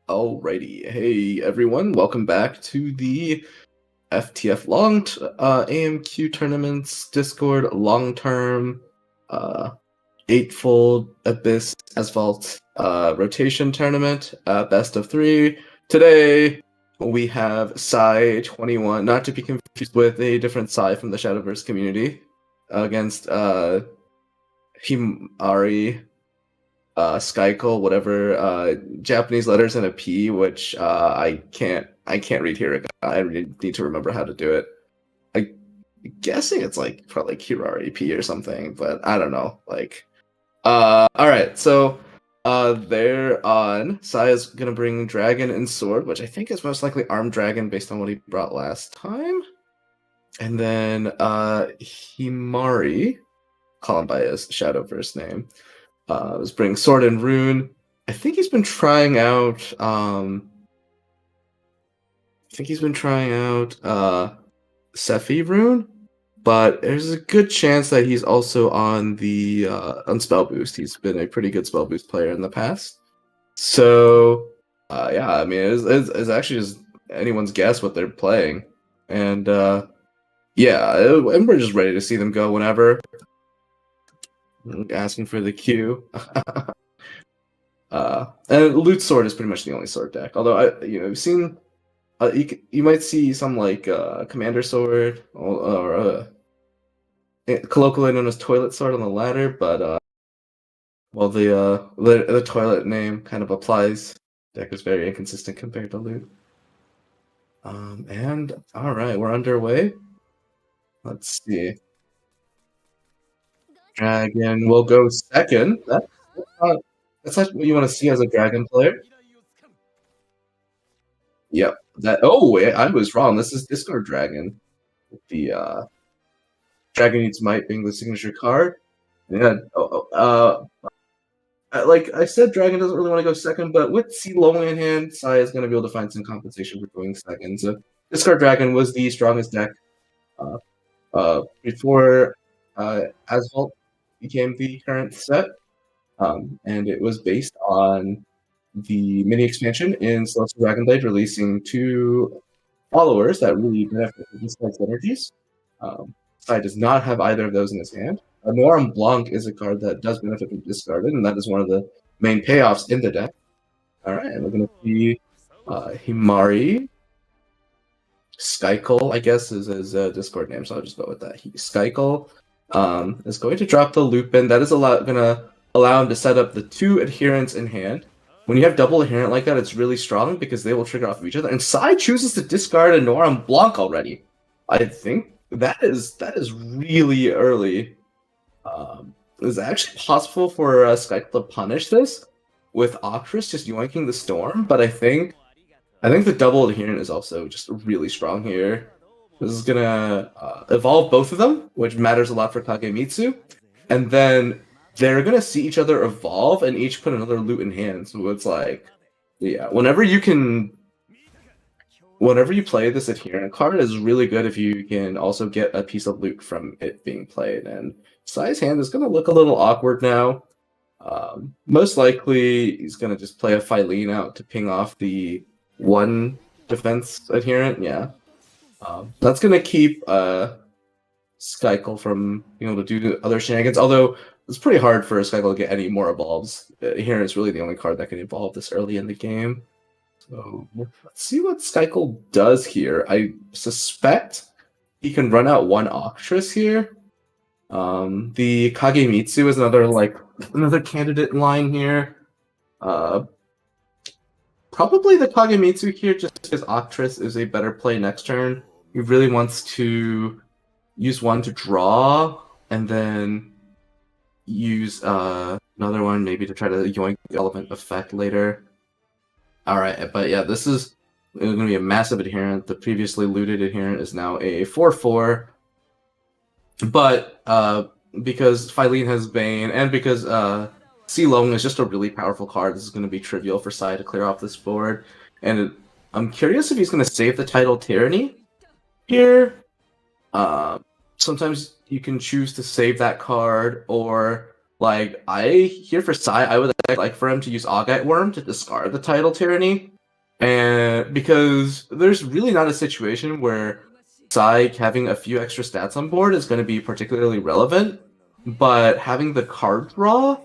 Alrighty, hey everyone, welcome back to the FTF AMQ tournaments Discord long-term Eightfold Abyss Azvaldt rotation tournament, best of three. Today we have Psy 21, not to be confused with a different Psy from the Shadowverse community, against Himari, Skychael, whatever, Japanese letters and a P, which I can't read here. I really need to remember how to do it. I'm guessing it's like probably Kirari P or something, but I don't know. All right, so they're on. Sai is gonna bring Dragon and Sword, which I think is most likely Armed Dragon based on what he brought last time. And then Himari, call him by his Shadowverse name, is bringing Sword and Rune. I think he's been trying out. Sephi Rune, but there's a good chance that he's also on the on Spell Boost. He's been a pretty good Spell Boost player in the past. So yeah, I mean, it's actually just anyone's guess what they're playing, and yeah, and we're just ready to see them go whenever. Asking for the queue. And Loot Sword is pretty much the only sword deck. Although you've seen, you might see some like Commander Sword or colloquially known as Toilet Sword on the ladder, but well, the toilet name kind of applies. Deck is very inconsistent compared to Loot. And all right, we're underway. Let's see. Dragon will go second. That's not what you want to see as a dragon player. Yep. I was wrong. This is Discard Dragon. The Dragon Needs Might being the signature card. Yeah. Like I said, Dragon doesn't really want to go second, but with C low in hand, Sai is going to be able to find some compensation for going second. So Discard Dragon was the strongest deck before Azvaldt became the current set. And it was based on the mini expansion in Celestial Dragon Blade, releasing two followers that really benefit from these types of energies. Sai does not have either of those in his hand. Noram Blanc is a card that does benefit from discarded, and that is one of the main payoffs in the deck. All right, and we're going to see Himari. Skychael, I guess, is his Discord name, so I'll just go with that. Skychael is going to drop the Lupin. That is going to allow him to set up the two adherents in hand. When you have double adherent like that, it's really strong because they will trigger off of each other. And Sai chooses to discard a Noram Blanc already. I think that is really early. Is it actually possible for Skype to punish this with Octrus just yoinking the Storm? But I think the double adherent is also just really strong here. This is gonna evolve both of them, which matters a lot for Kagemitsu. And then they're gonna see each other evolve and each put another loot in hand. So it's like, yeah, whenever you play this adherent card, is really good if you can also get a piece of loot from it being played. And Sai's hand is gonna look a little awkward now. Most likely, he's gonna just play a Phylene out to ping off the one defense adherent. Yeah, that's gonna keep Skychael from being able to do other shenanigans. Although it's pretty hard for Skychael to get any more evolves. Adherent is really the only card that can evolve this early in the game. So let's see what Skychael does here. I suspect he can run out one Octrus here. The Kagemitsu is another candidate in line here. Probably the Kagemitsu here, just because Octrus is a better play next turn. He really wants to use one to draw, and then use another one maybe to try to yoink the element effect later. Alright, but yeah, this is going to be a massive adherent. The previously looted adherent is now a 4/4. But because Phylene has Bane, and because C-Long is just a really powerful card, this is going to be trivial for Sai to clear off this board. And I'm curious if he's going to save the title Tyranny here. Sometimes you can choose to save that card, or for Sai, I would like for him to use Augite Worm to discard the title Tyranny. And because there's really not a situation where Psy having a few extra stats on board is going to be particularly relevant, but having the card draw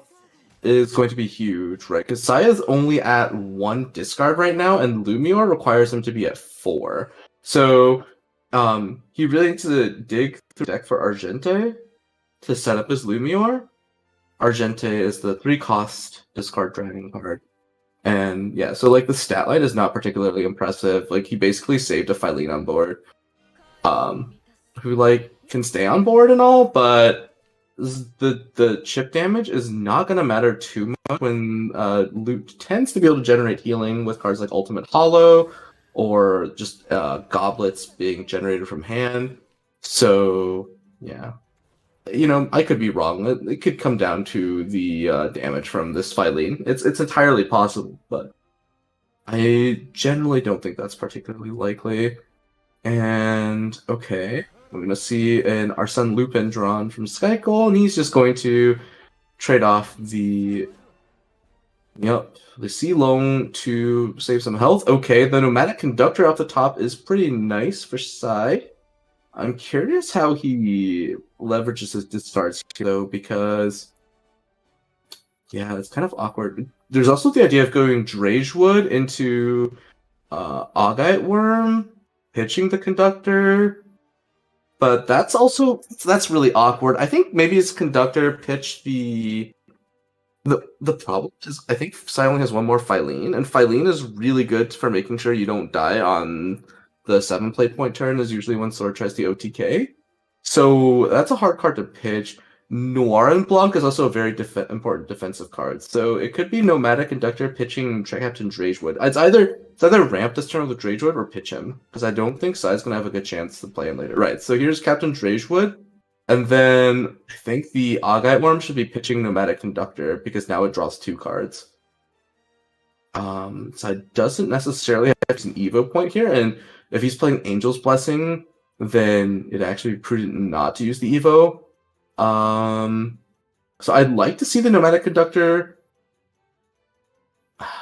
is going to be huge, right? Because Psy is only at 1 discard right now, and Lumior requires him to be at 4. So he really needs to dig through the deck for Argente to set up his Lumior. Argente is the 3-cost discard dragon card. And yeah, so like the stat line is not particularly impressive. Like he basically saved a Phylene on board, who like can stay on board and all, but the chip damage is not gonna matter too much when Loot tends to be able to generate healing with cards like Ultimate Hollow or just goblets being generated from hand. So yeah. You know, I could be wrong. It could come down to the damage from this Phylene. It's entirely possible, but I generally don't think that's particularly likely. And okay, we're gonna see an Arsene Lupin drawn from Skychael, and he's just going to trade off the Sea Loan to save some health. Okay, the Nomadic Conductor off the top is pretty nice for Psy. I'm curious how he leverages his discards here, though, because yeah, it's kind of awkward. There's also the idea of going Dragewood into Augite Worm, pitching the Conductor, but that's really awkward. I think maybe his Conductor pitched the problem is I think Psy only has one more Phylene, and Phylene is really good for making sure you don't die on the 7 play point turn is usually when Sword tries the OTK. So that's a hard card to pitch. Noir and Blanc is also a very important defensive card. So it could be Nomadic Conductor pitching Captain Dragewood. It's either ramp this turn with Dragewood or pitch him, because I don't think Psy's going to have a good chance to play him later. Right, so here's Captain Dragewood, and then I think the Augite Worm should be pitching Nomadic Conductor, because now it draws 2 cards. So doesn't necessarily have an Evo point here, and if he's playing Angel's Blessing, then it'd actually be prudent not to use the Evo. So I'd like to see the Nomadic Conductor.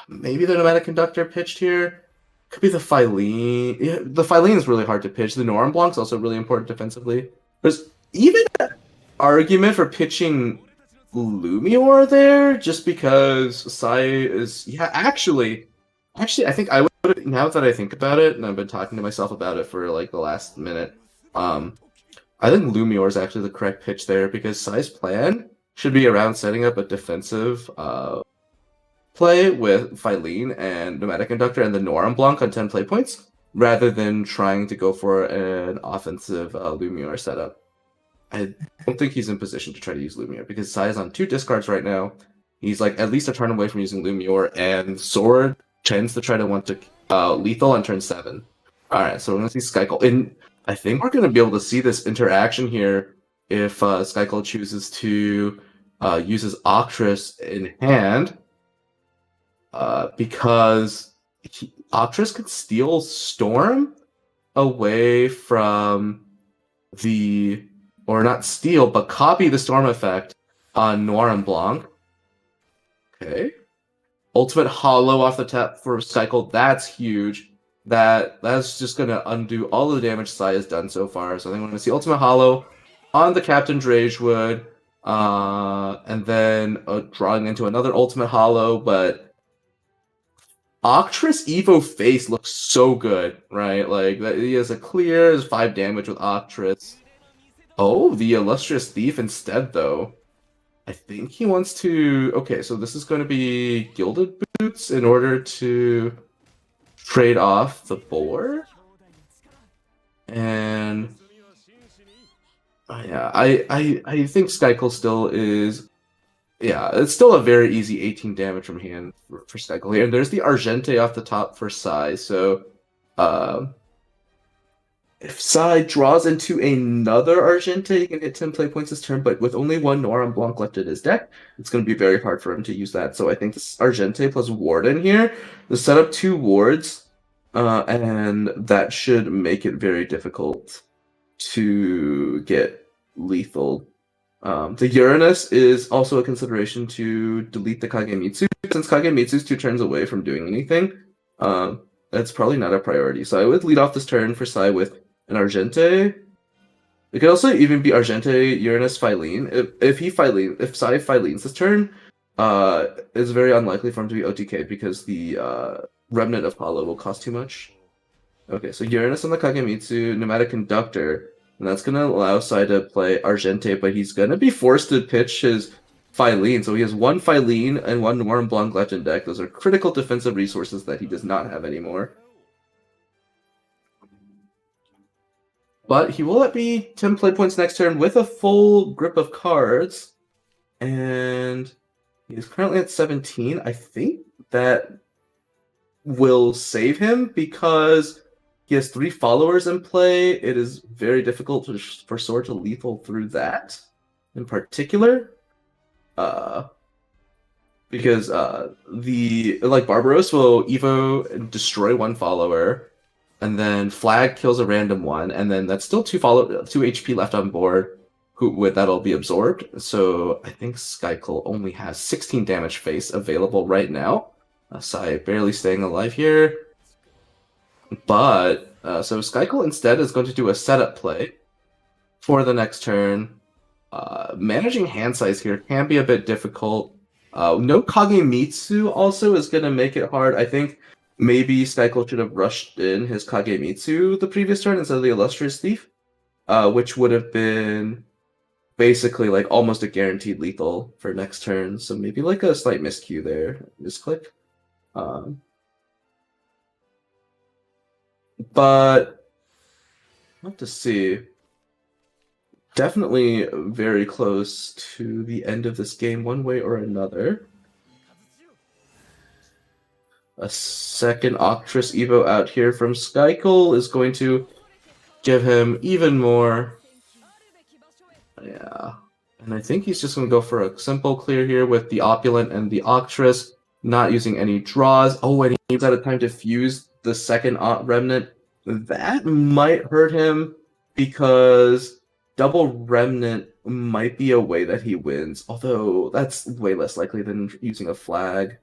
Maybe the Nomadic Conductor pitched here. Could be the Phylene. Yeah, the Phylene is really hard to pitch. The Noir Blanc is also really important defensively. There's even an argument for pitching Lumior there, just because Psy is... Yeah, actually, I think I would... Now that I think about it, and I've been talking to myself about it for like the last minute, I think Lumior is actually the correct pitch there, because Psy's plan should be around setting up a defensive play with Phylene and Nomadic Conductor and the Noir Blanc on 10 play points, rather than trying to go for an offensive Lumior setup. I don't think he's in position to try to use Lumior, because Psy is on 2 discards right now. He's like at least a turn away from using Lumior, and Sword tends to try to want to lethal on turn 7. Alright, so we're going to see Skychael. And I think we're going to be able to see this interaction here if Skychael chooses to use his Octress in hand, because Octress could steal Storm away from the... Or not steal, but copy the Storm effect on Noir and Blanc. Okay. Ultimate Hollow off the tap for Skychael. That's huge. That's just going to undo all the damage Psy has done so far. So I think we're going to see Ultimate Hollow on the Captain Dragewood. And then drawing into another Ultimate Hollow. But Octress Evo Face looks so good, right? Like, he has a clear, is 5 damage with Octress. Oh, the Illustrious Thief instead, though. I think he wants to... Okay, so this is going to be Gilded Boots in order to trade off the board. And... yeah, I think Skychael still is... Yeah, it's still a very easy 18 damage from hand for Skychael here. And there's the Argente off the top for Psy, so... if Psy draws into another Argente, he can hit 10 play points this turn, but with only one Noir and Blanc left in his deck, it's going to be very hard for him to use that. So I think this Argente plus Warden here, to set up 2 wards, and that should make it very difficult to get lethal. The Uranus is also a consideration to delete the Kagemitsu, since Kagemitsu's 2 turns away from doing anything. It's probably not a priority. So I would lead off this turn for Sai with an Argente. It could also even be Argente, Uranus, Phylene. If Sai Phylenes this turn, it's very unlikely for him to be OTK because the Remnant of Hollow will cost too much. Okay, so Uranus on the Kagemitsu, Pneumatic Conductor, and that's gonna allow Sai to play Argente, but he's gonna be forced to pitch his Phylene. So he has one Phylene and one Noir Blanc left in deck. Those are critical defensive resources that he does not have anymore. But he will let me 10 play points next turn with a full grip of cards. And he's currently at 17. I think that will save him because he has 3 followers in play. It is very difficult for Sword to lethal through that in particular. Because Barbaros will Evo and destroy 1 follower. And then Flag kills a random one, and then that's still 2 HP left on board. That'll be absorbed. So I think Skychael only has 16 damage face available right now. Sai barely staying alive here. But so Skychael instead is going to do a setup play for the next turn. Managing hand size here can be a bit difficult. No Kagemitsu also is going to make it hard. I think maybe Skychael should have rushed in his Kagemitsu the previous turn instead of the Illustrious Thief, which would have been basically like almost a guaranteed lethal for next turn. So maybe like a slight miscue there. Misclick. But we'll have to see. Definitely very close to the end of this game one way or another. A second Octress Evo out here from Skychael is going to give him even more. Yeah. And I think he's just going to go for a simple clear here with the Opulent and the Octress, not using any draws. Oh, and he's out of time to fuse the second Remnant. That might hurt him because double Remnant might be a way that he wins, although that's way less likely than using a flag.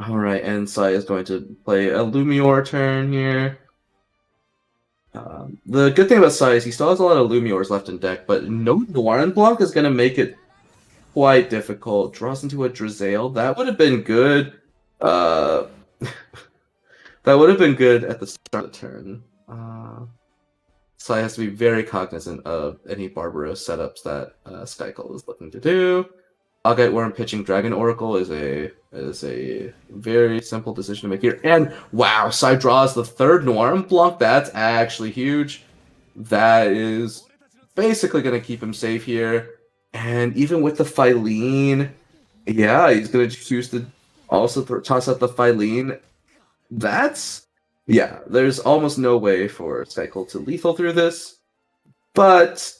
Alright, and Sai is going to play a Lumior turn here. The good thing about Sai is he still has a lot of Lumiors left in deck, but no Noir Blanc is going to make it quite difficult. Draws into a Drizail. That would have been good. That would have been good at the start of the turn. Sai has to be very cognizant of any Barbaros setups that Skychael is looking to do. Augite Worm pitching Dragon Oracle is a very simple decision to make here. And wow, Sai draws the 3rd Noir Blanc. That's actually huge. That is basically going to keep him safe here. And even with the Phylene, yeah, he's going to choose to also toss out the Phylene. That's, yeah, there's almost no way for Skychael to lethal through this. But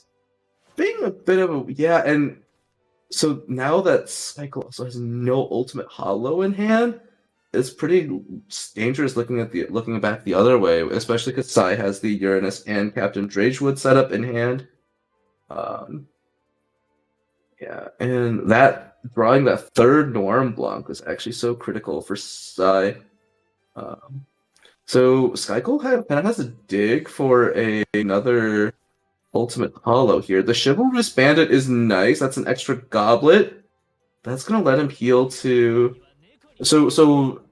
being a bit of a, yeah, and so now that Skychael also has no ultimate hollow in hand, it's pretty dangerous looking back the other way, especially because Sai has the Uranus and Captain Dragewood setup in hand. Yeah, and that drawing that 3rd Noir Blanc was actually so critical for Sai. So Skychael kind of has a dig for another ultimate hollow here. The Chivalrous Bandit is nice. That's an extra goblet. That's gonna let him heal to. So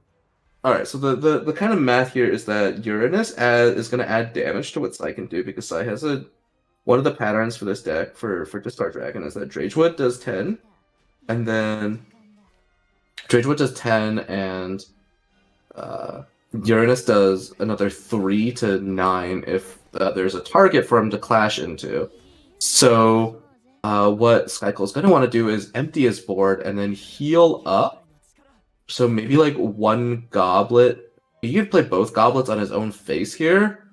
alright, so the kind of math here is that Uranus is gonna add damage to what Sai can do because Sai has one of the patterns for this deck for Discard Dragon is that Dragewood does 10, and then Dragewood does 10 and Uranus does another 3 to 9 if there's a target for him to clash into. So what Skychael's going to want to do is empty his board and then heal up. So maybe like 1 goblet. He could play both goblets on his own face here.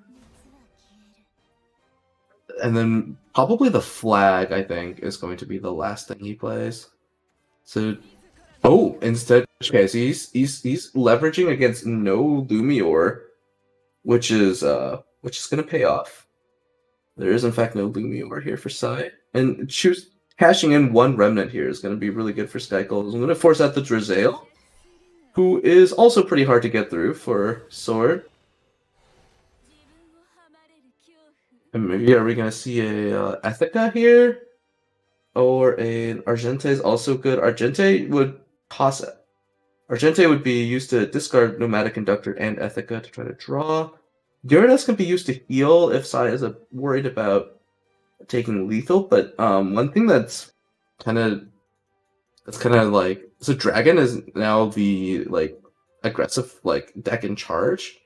And then probably the flag, I think, is going to be the last thing he plays. So, oh, instead, okay, so he's leveraging against no Lumior, which is going to pay off. There is in fact no Lumior here for Sai, and cashing in 1 Remnant here is going to be really good for Skychael. I'm going to force out the Drizail. who is also pretty hard to get through for Sword. And maybe are we gonna see a Ethica here? Or an Argente is also good. Argente would toss it. Argente would be used to discard Nomadic Conductor and Ethica to try to draw. Uranus can be used to heal if Sai is worried about taking lethal, but one thing that's kind of like, so Dragon is now the like aggressive like deck in charge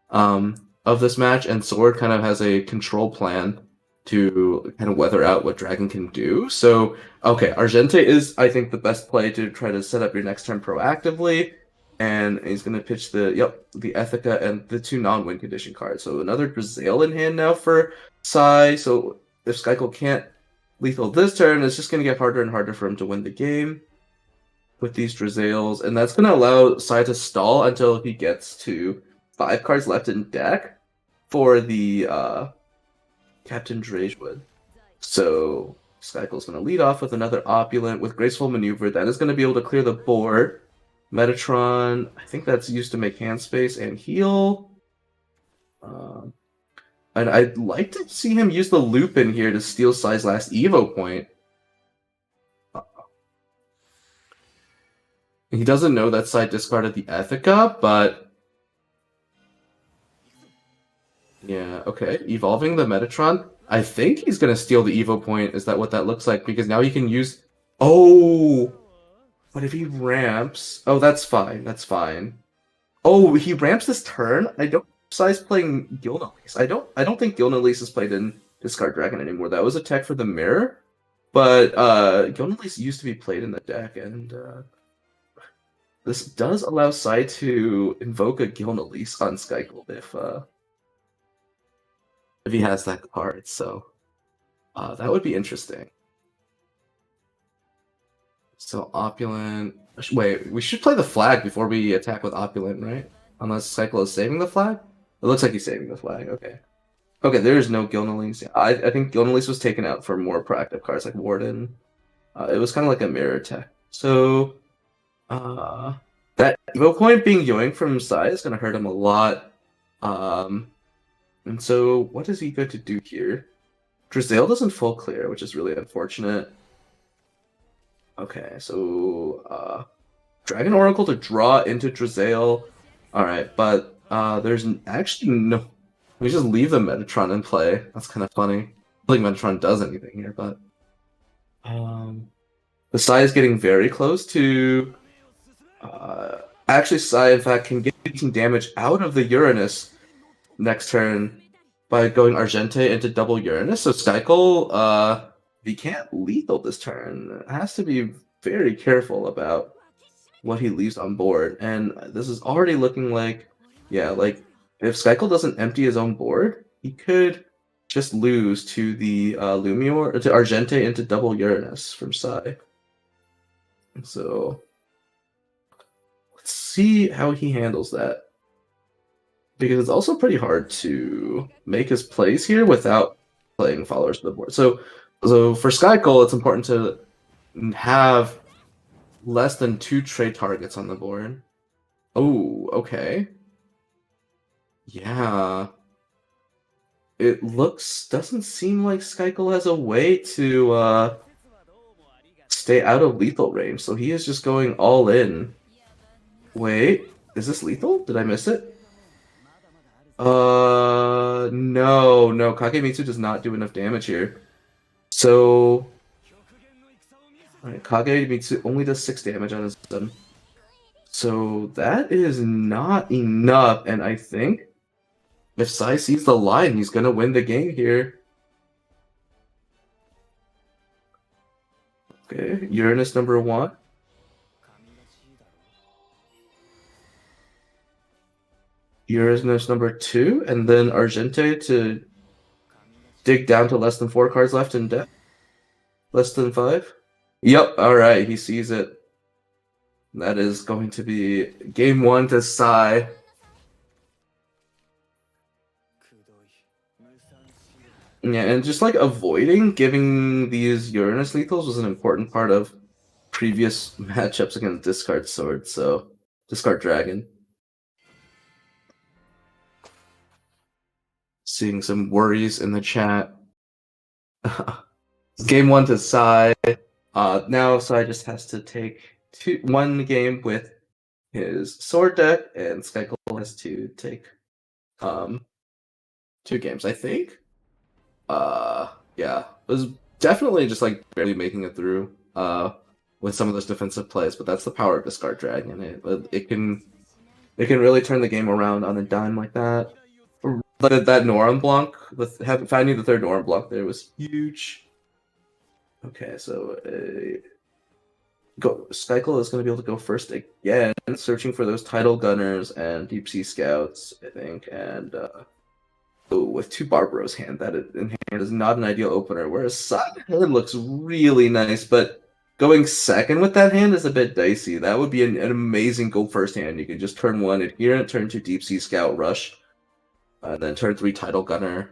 of this match, and Sword kind of has a control plan to kind of weather out what Dragon can do. So okay, Argente is, I think, the best play to try to set up your next turn proactively, and he's going to pitch the Ethica and the 2 non-win condition cards. So another Drizail in hand now for Sai. So if Skychael can't lethal this turn, it's just going to get harder and harder for him to win the game with these Drizails, and that's going to allow Sai to stall until he gets to 5 cards left in deck for the Captain Dragewood. So Skychael's going to lead off with another Opulent with Graceful Maneuver. That is going to be able to clear the board. Metatron, I think that's used to make hand space and heal. And I'd like to see him use the loop in here to steal Sai's last Evo point. He doesn't know that Sai discarded the Ethica, but yeah, okay. Evolving the Metatron. I think he's going to steal the Evo point. Is that what that looks like? Because now he can use... Oh! But if he ramps... Oh, that's fine. That's fine. Oh, he ramps this turn? I don't... Sai's playing Gilnelise. I don't think Gilnelise is played in Discard Dragon anymore. That was a tech for the mirror. But Gilnelise used to be played in the deck, and... this does allow Sai to invoke a Gilnelise on Skychael if he has that card, so that would be interesting. So Opulent... Wait, we should play the flag before we attack with Opulent, right? Unless Skychael is saving the flag? It looks like he's saving the flag, okay. Okay, there is no Gilnelise. I think Gilnelise was taken out for more proactive cards like Warden. It was kind of like a mirror attack. So... that Evo point being yoinked from Sai is going to hurt him a lot. And so, what is he going to do here? Drizail doesn't full clear, which is really unfortunate. Okay, so Dragon Oracle to draw into Drizail. Alright, but there's actually no... We just leave the Metatron in play. That's kind of funny. I don't think Metatron does anything here, but... the Sai is getting very close to... actually, Sai, in fact, can get some damage out of the Uranus next turn by going Argente into double Uranus. So Skychael, he can't lethal this turn. Has to be very careful about what he leaves on board. And this is already looking like, yeah, like if Skychael doesn't empty his own board, he could just lose to the Lumior, to Argente into double Uranus from Sai. So let's see how he handles that. Because it's also pretty hard to make his plays here without playing followers to the board. So for Skychael, it's important to have less than 2 trade targets on the board. Oh, okay. Yeah. It doesn't seem like Skychael has a way to stay out of lethal range, so he is just going all in. Wait, is this lethal? Did I miss it? No, Kagemitsu does not do enough damage here. So, alright, Kagemitsu only does 6 damage on his stun. So that is not enough, and I think if Sai sees the line, he's gonna win the game here. Okay, Uranus number 1. Uranus number 2, and then Argente to dig down to less than 4 cards left in deck. Less than 5. Yep, alright, he sees it. That is going to be game 1 to Sai. Yeah, and just like avoiding giving these Uranus lethals was an important part of previous matchups against Discard Sword, so Discard Dragon. Seeing some worries in the chat. Game 1 to Sai. Now Sai just has to take one game with his sword deck, and Skychael has to take 2 games, I think. Yeah, it was definitely just like barely making it through with some of those defensive plays, but that's the power of Discard Dragon. It can really turn the game around on a dime like that. That Noran Blanc, finding the third Noran Blanc there was huge. Okay, so Skychael is going to be able to go first again, searching for those Tidal Gunners and Deep Sea Scouts, I think, and with 2 Barbaros hand, that in hand is not an ideal opener, whereas Side hand looks really nice, but going second with that hand is a bit dicey. That would be an amazing go first hand. You could just turn 1 Adherent, turn 2 Deep Sea Scout Rush, and then turn 3 Tidal Gunner.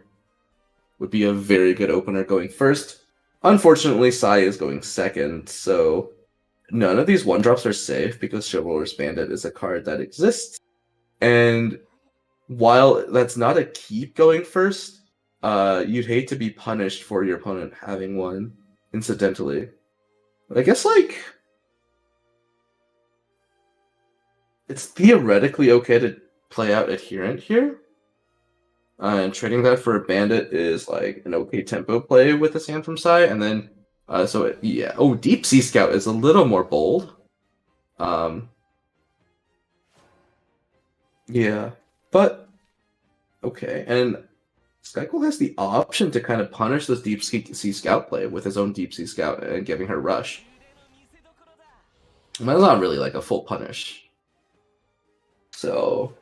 Would be a very good opener going first. Unfortunately, Sai is going second, so none of these 1-drops are safe because Chivalrous Bandit is a card that exists. And while that's not a keep going first, you'd hate to be punished for your opponent having one incidentally. But I guess, like, it's theoretically okay to play out Adherent here. And trading that for a Bandit is like an okay tempo play with this hand from Sai, and then yeah. Oh, Deep Sea Scout is a little more bold. Yeah, but okay, and Skychael has the option to kind of punish this Deep Sea Scout play with his own Deep Sea Scout and giving her Rush. And that's not really like a full punish. So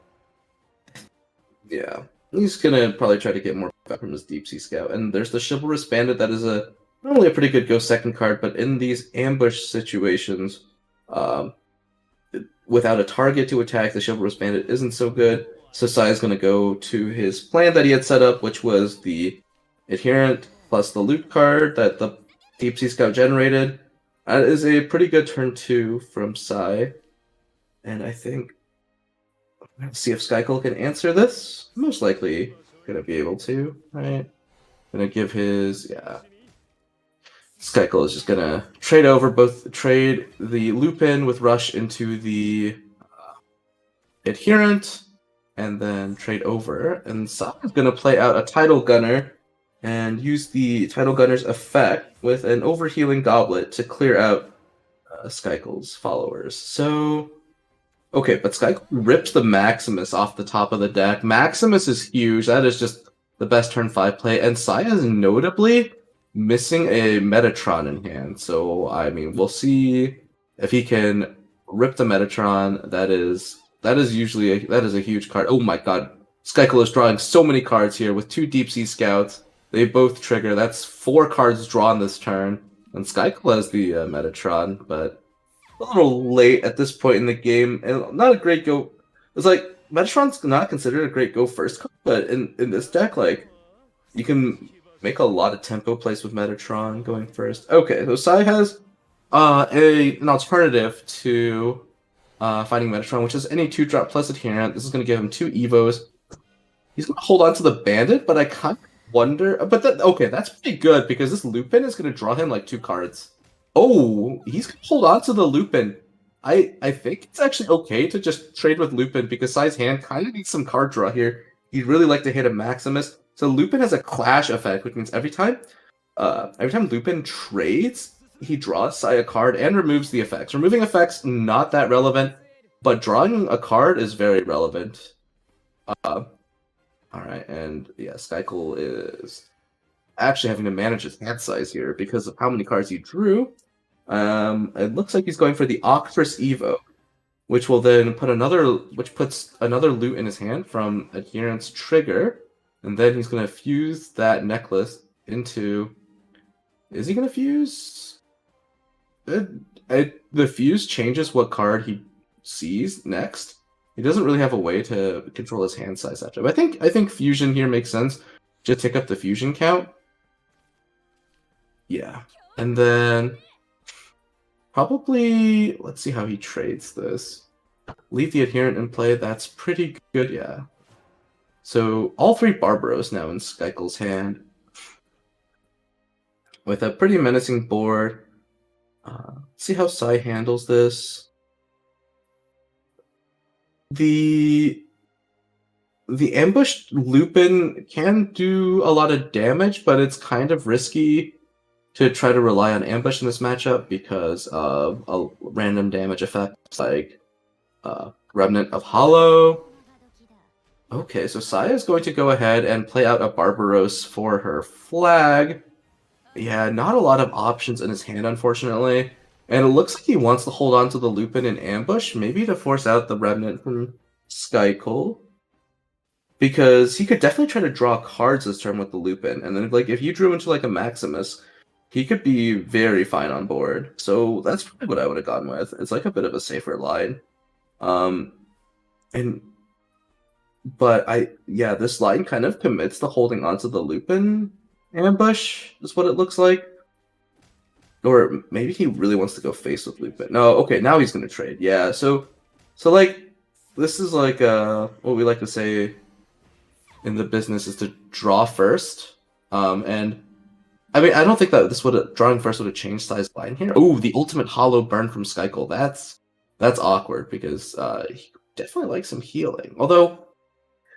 yeah. He's gonna probably try to get more back from his Deep Sea Scout. And there's the Chivalrous Bandit that is not only a pretty good go second card, but in these ambush situations, without a target to attack, the Chivalrous Bandit isn't so good. So Sai is gonna go to his plan that he had set up, which was the Adherent plus the loot card that the Deep Sea Scout generated. That is a pretty good turn 2 from Sai. And I think let's see if Skychael can answer this. Most likely gonna be able to, right? Gonna give his, yeah. Skychael is just gonna trade the Lupin with Rush into the Adherent, and then trade over. And Sai is gonna play out a Tidal Gunner and use the Tidal Gunner's effect with an Overhealing Goblet to clear out Skychael's followers. So okay, but Skychael rips the Maximus off the top of the deck. Maximus is huge. That is just the best turn 5 play. And Sai is notably missing a Metatron in hand. So, I mean, we'll see if he can rip the Metatron. That is a huge card. Oh my god. Skychael is drawing so many cards here with 2 Deep Sea Scouts. They both trigger. That's 4 cards drawn this turn. And Skychael has the Metatron, but a little late at this point in the game, and not a great go. It's like Metatron's not considered a great go first card, but in this deck, like, you can make a lot of tempo plays with Metatron going first. Okay, so Sai has an alternative to finding Metatron, which is any 2-drop plus Adherent. This is going to give him 2 Evos. He's going to hold on to the Bandit, but I kind of wonder. But that's pretty good because this Lupin is going to draw him like 2 cards. Oh, he's going to hold on to the Lupin. I think it's actually okay to just trade with Lupin because Sai's hand kind of needs some card draw here. He'd really like to hit a Maximus. So Lupin has a clash effect, which means every time Lupin trades, he draws Sai a card and removes the effects. Removing effects, not that relevant, but drawing a card is very relevant. Alright, and yeah, Skychael is actually having to manage his hand size here because of how many cards he drew. It looks like he's going for the Octris Evo, which puts another loot in his hand from Adherent's trigger, and then he's going to fuse that necklace into. Is he going to fuse? The fuse changes what card he sees next. He doesn't really have a way to control his hand size after. But I think fusion here makes sense. Just take up the fusion count. Yeah, and then probably let's see how he trades this. leave the adherent in play. That's pretty good, yeah. So all 3 Barbaros now in Skykel's hand, with a pretty menacing board. See how Sai handles this. The ambushed Lupin can do a lot of damage, but it's kind of risky to try to rely on ambush in this matchup because of a random damage effects like Remnant of Hollow. Okay, so Sai is going to go ahead and play out a Barbaros for her flag. Yeah, not a lot of options in his hand, unfortunately. And it looks like he wants to hold on to the Lupin in ambush, maybe to force out the Remnant from Skychael. Because he could definitely try to draw cards this turn with the Lupin. And then, like, if you drew into, like, a Maximus, he could be very fine on board. So that's probably what I would have gone with. It's, like, a bit of a safer line. But this line kind of commits to holding onto the Lupin ambush, is what it looks like. Or maybe he really wants to go face with Lupin. No, okay, now he's gonna trade. Yeah, so like, this is like what we like to say in the business is to draw first. And I mean, I don't think that drawing first would have changed size line here. Oh, the ultimate hollow burn from Skychael. That's awkward because he definitely likes some healing. Although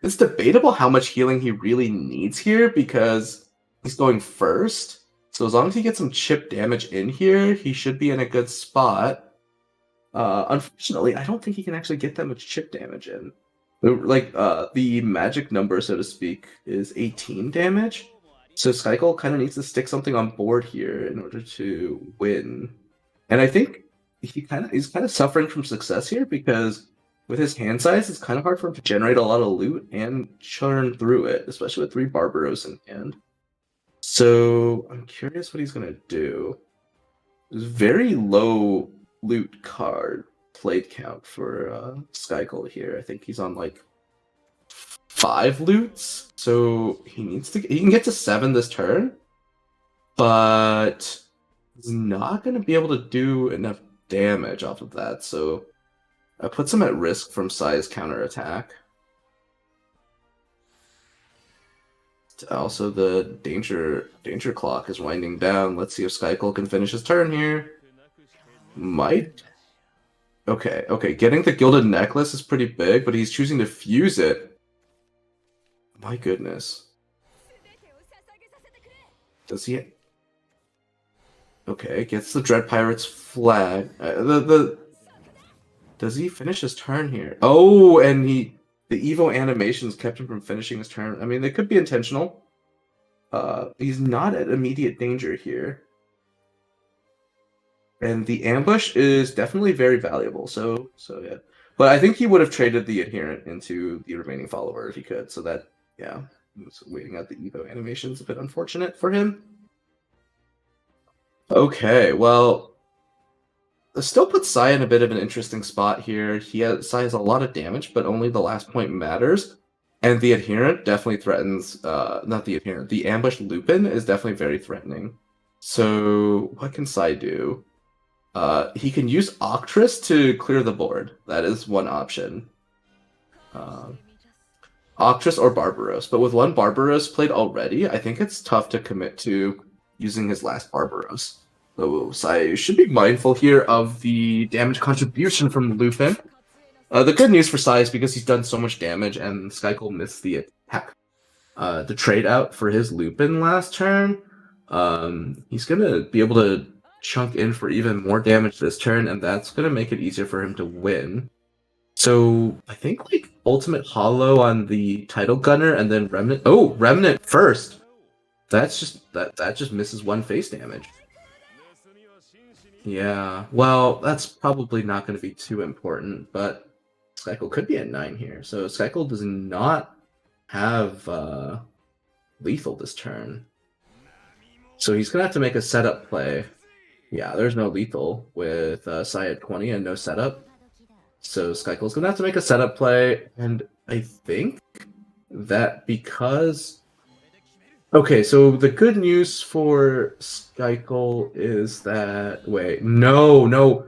it's debatable how much healing he really needs here because he's going first. So as long as he gets some chip damage in here, he should be in a good spot. Unfortunately, I don't think he can actually get that much chip damage in. Like, the magic number, so to speak, is 18 damage. So Skychael kind of needs to stick something on board here in order to win. And I think he's kind of suffering from success here because with his hand size, it's kind of hard for him to generate a lot of loot and churn through it, especially with 3 Barbaros in hand. So I'm curious what he's gonna do. There's very low loot card played count for Skychael here. I think he's on like 5 loots, so he can get to 7 this turn, but he's not gonna be able to do enough damage off of that. So that puts him at risk from Sai's counterattack. Also, the danger clock is winding down. Let's see if Skychael can finish his turn here. Might. Okay. Getting the Gilded Necklace is pretty big, but he's choosing to fuse it. My goodness. Does he? Okay, gets the Dread Pirate's flag. Does he finish his turn here? Oh, and the Evo animations kept him from finishing his turn. I mean, they could be intentional. He's not at immediate danger here. And the ambush is definitely very valuable, so yeah. But I think he would have traded the adherent into the remaining follower if he could, so that, yeah. Waiting out the Evo animation is a bit unfortunate for him. Okay, well, this still puts Sai in a bit of an interesting spot here. Sai has a lot of damage, but only the last point matters. And the adherent definitely threatens, not the adherent, the ambush Lupin is definitely very threatening. So what can Sai do? He can use Octress to clear the board. That is one option. Octress or Barbaros. But with one Barbaros played already, I think it's tough to commit to using his last Barbaros. So Sai should be mindful here of the damage contribution from Lupin. The good news for Sai is because he's done so much damage and Skychael missed the attack. The trade out for his Lupin last turn, he's going to be able to chunk in for even more damage this turn, and that's going to make it easier for him to win. So I think like Ultimate Hollow on the Title Gunner and then Remnant. Oh, Remnant first! That's just that just misses 1 face damage. Yeah, well, that's probably not going to be too important, but Skychael could be at 9 here. So Skychael does not have lethal this turn. So he's going to have to make a setup play. Yeah, there's no lethal with Sai at 20 and no setup. So Skychael's going to have to make a setup play, and I think that because... Okay, so the good news for Skychael is that... Wait, no,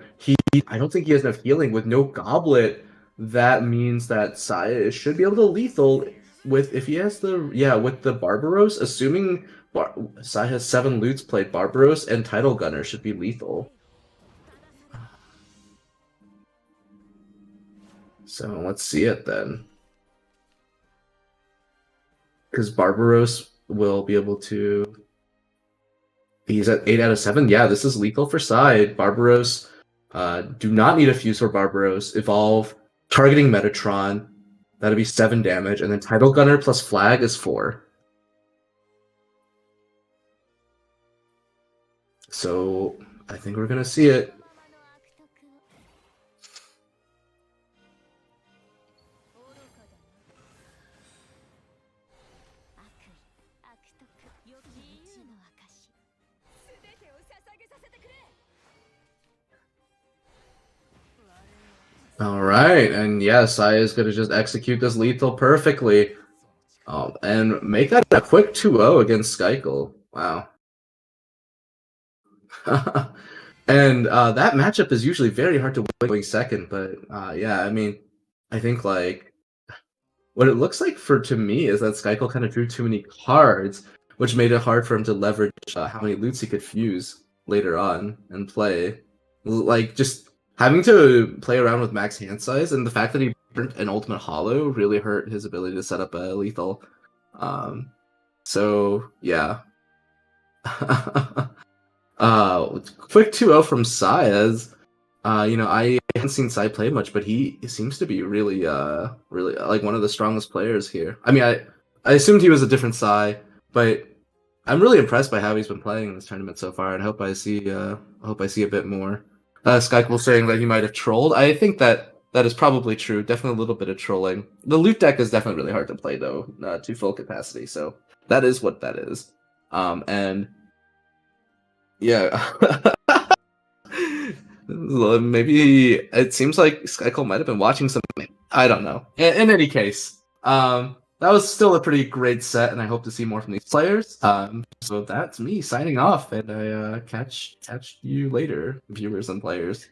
I don't think he has enough healing with no Goblet. that means that Saya should be able to lethal with if he has the with the Barbaros, assuming Sai has 7 loots played, Barbaros and Title Gunner should be lethal. So let's see it then. Because Barbaros will be able to. He's at 8 out of 7. Yeah, this is lethal for Sai. Barbaros, do not need a fuse for Barbaros. Evolve, targeting Metatron. That'll be 7 damage, and then Title Gunner plus Flag is 4. So I think we're gonna see it. All right, and yes, Sai is gonna just execute this lethal perfectly, and make that a quick 2-0 against Skychael. Wow. And that matchup is usually very hard to win going second, but yeah, I mean, I think like what it looks like to me is that Skychael kind of drew too many cards, which made it hard for him to leverage how many loots he could fuse later on and play. Like just having to play around with max hand size, and the fact that he burnt an ultimate hollow really hurt his ability to set up a lethal. So yeah. Quick 2-0 from Sai as I haven't seen Sai play much, but he seems to be really like one of the strongest players here. I mean, I assumed he was a different Sai, but I'm really impressed by how he's been playing in this tournament so far, and hope I see a bit more. Skychael saying that he might have trolled. I think that is probably true. Definitely a little bit of trolling. The loot deck is definitely really hard to play though, to full capacity. So that is what that is. And yeah. Maybe it seems like Skychael might have been watching something. I don't know. In any case, that was still a pretty great set, and I hope to see more from these players. So that's me signing off, and I catch you later, viewers and players.